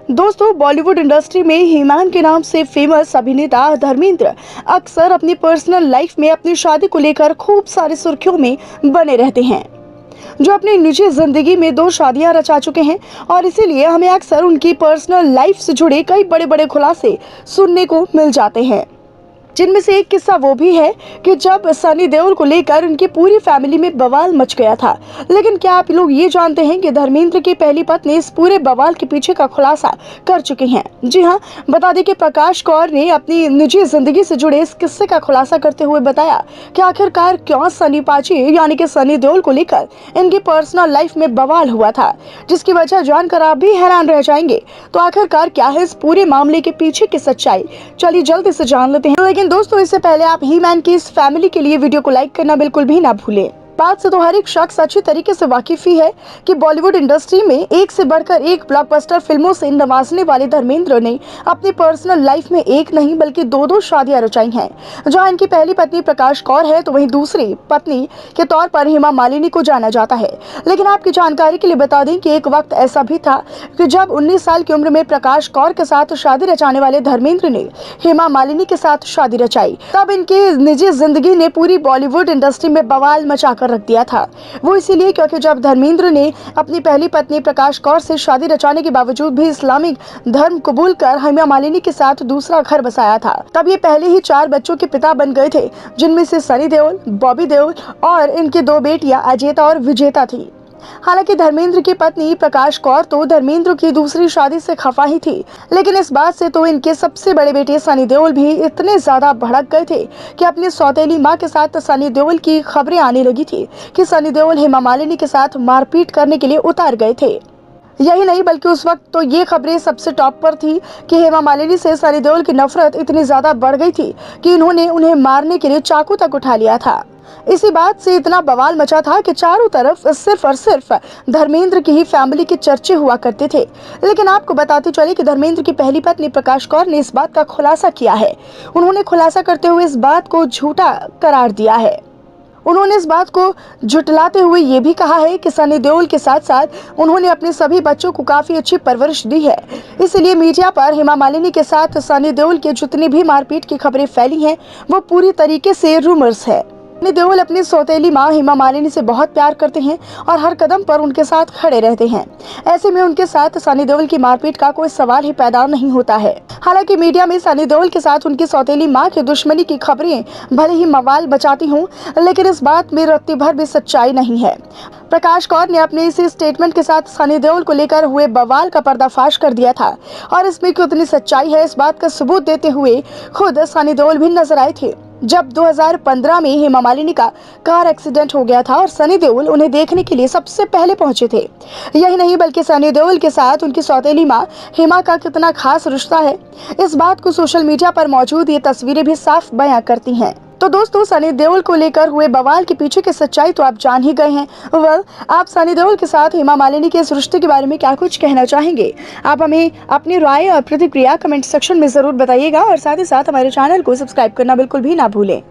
दोस्तों, बॉलीवुड इंडस्ट्री में हीमान के नाम से फेमस अभिनेता धर्मेंद्र अक्सर अपनी पर्सनल लाइफ में अपनी शादी को लेकर खूब सारी सुर्खियों में बने रहते हैं। जो अपनी निजी जिंदगी में 2 शादियां रचा चुके हैं और इसीलिए हमें अक्सर उनकी पर्सनल लाइफ से जुड़े कई बड़े बड़े खुलासे सुनने को मिल जाते हैं, जिनमें से एक किस्सा वो भी है कि जब सनी देओल को लेकर उनकी पूरी फैमिली में बवाल मच गया था। लेकिन क्या आप लोग ये जानते हैं कि धर्मेंद्र की पहली पत्नी इस पूरे बवाल के पीछे का खुलासा कर चुकी हैं? जी हाँ, बता दें कि प्रकाश कौर ने अपनी निजी जिंदगी से जुड़े इस किस्से का खुलासा करते हुए बताया कि आखिरकार क्यों सनी पाजी यानी कि सनी देओल को लेकर इनकी पर्सनल लाइफ में बवाल हुआ था, जिसकी वजह जानकर आप भी हैरान रह जाएंगे। तो आखिरकार क्या है इस पूरे मामले के पीछे की सच्चाई, चलिए जल्दी से जान लेते हैं। लेकिन दोस्तों, इससे पहले आप हीमैन की इस फैमिली के लिए वीडियो को लाइक करना बिल्कुल भी ना भूलें। बात से तो हर एक शख्स अच्छी तरीके से वाकिफ ही है कि बॉलीवुड इंडस्ट्री में एक से बढ़कर एक ब्लॉकबस्टर फिल्मों से नवाजने वाले धर्मेंद्र ने अपनी पर्सनल लाइफ में एक नहीं बल्कि 2 शादियां रचाई हैं। जहां इनकी पहली पत्नी प्रकाश कौर है तो वहीं दूसरी पत्नी के तौर पर हेमा मालिनी को जाना जाता है। लेकिन आपकी जानकारी के लिए बता दें कि एक वक्त ऐसा भी था कि जब 19 साल की उम्र में प्रकाश कौर के साथ शादी रचाने वाले धर्मेंद्र ने हेमा मालिनी के साथ शादी रचाई, तब इनकी निजी जिंदगी ने पूरी बॉलीवुड इंडस्ट्री में बवाल मचा रख दिया था। वो इसीलिए क्योंकि जब धर्मेंद्र ने अपनी पहली पत्नी प्रकाश कौर से शादी रचाने के बावजूद भी इस्लामिक धर्म कबूल कर हेमा मालिनी के साथ दूसरा घर बसाया था, तब ये पहले ही 4 बच्चों के पिता बन गए थे, जिनमें से सनी देओल, बॉबी देओल और इनकी 2 बेटियां अजेता और विजेता थी। हालांकि धर्मेंद्र की पत्नी प्रकाश कौर तो धर्मेंद्र की दूसरी शादी से खफा ही थी, लेकिन इस बात से तो इनके सबसे बड़े बेटे सनी देओल भी इतने ज्यादा भड़क गए थे कि अपनी सौतेली मां के साथ सनी देओल की खबरें आने लगी थी कि सनी देओल हेमा मालिनी के साथ मारपीट करने के लिए उतार गए थे। यही नहीं बल्कि उस वक्त तो ये खबरें सबसे टॉप पर थी कि हेमा मालिनी से सनी देओल की नफरत इतनी ज्यादा बढ़ गई थी कि इन्होंने उन्हें मारने के लिए चाकू तक उठा लिया था। इसी बात से इतना बवाल मचा था कि चारों तरफ सिर्फ और सिर्फ धर्मेंद्र की ही फैमिली के चर्चे हुआ करते थे। लेकिन आपको बताते चले कि धर्मेंद्र की पहली पत्नी प्रकाश कौर ने इस बात का खुलासा किया है। उन्होंने खुलासा करते हुए इस बात को झूठा करार दिया है। उन्होंने इस बात को झुटलाते हुए ये भी कहा है कि सनी देओल के साथ साथ उन्होंने अपने सभी बच्चों को काफी अच्छी परवरिश दी है, इसलिए मीडिया पर हेमा मालिनी के साथ सनी देओल के जितनी भी मारपीट की खबरें फैली हैं वो पूरी तरीके से रूमर्स है। सनी देओल अपनी सौतेली मां हेमा मालिनी से बहुत प्यार करते हैं और हर कदम पर उनके साथ खड़े रहते हैं। ऐसे में उनके साथ सनी देओल की मारपीट का कोई सवाल ही पैदा नहीं होता है। हालांकि मीडिया में सनी देओल के साथ उनकी सौतेली मां की दुश्मनी की खबरें भले ही बवाल मचाती हों, लेकिन इस बात में रत्ती भर भी सच्चाई नहीं है। प्रकाश कौर ने अपने इसी स्टेटमेंट के साथ सनी देओल को लेकर हुए बवाल का पर्दाफाश कर दिया था और इसमें कितनी सच्चाई है इस बात का सबूत देते हुए खुद सनी देओल भी नजर आए थे जब 2015 में हेमा मालिनी का कार एक्सीडेंट हो गया था और सनी देओल उन्हें देखने के लिए सबसे पहले पहुंचे थे। यही नहीं बल्कि सनी देओल के साथ उनकी सौतेली मां हेमा का कितना खास रिश्ता है, इस बात को सोशल मीडिया पर मौजूद ये तस्वीरें भी साफ बयां करती हैं। तो दोस्तों, सनी देओल को लेकर हुए बवाल के पीछे की सच्चाई तो आप जान ही गए हैं। आप सनी देओल के साथ हेमा मालिनी के इस रिश्ते के बारे में क्या कुछ कहना चाहेंगे? आप हमें अपनी राय और प्रतिक्रिया कमेंट सेक्शन में जरूर बताइएगा और साथ ही साथ हमारे चैनल को सब्सक्राइब करना बिल्कुल भी ना भूलें।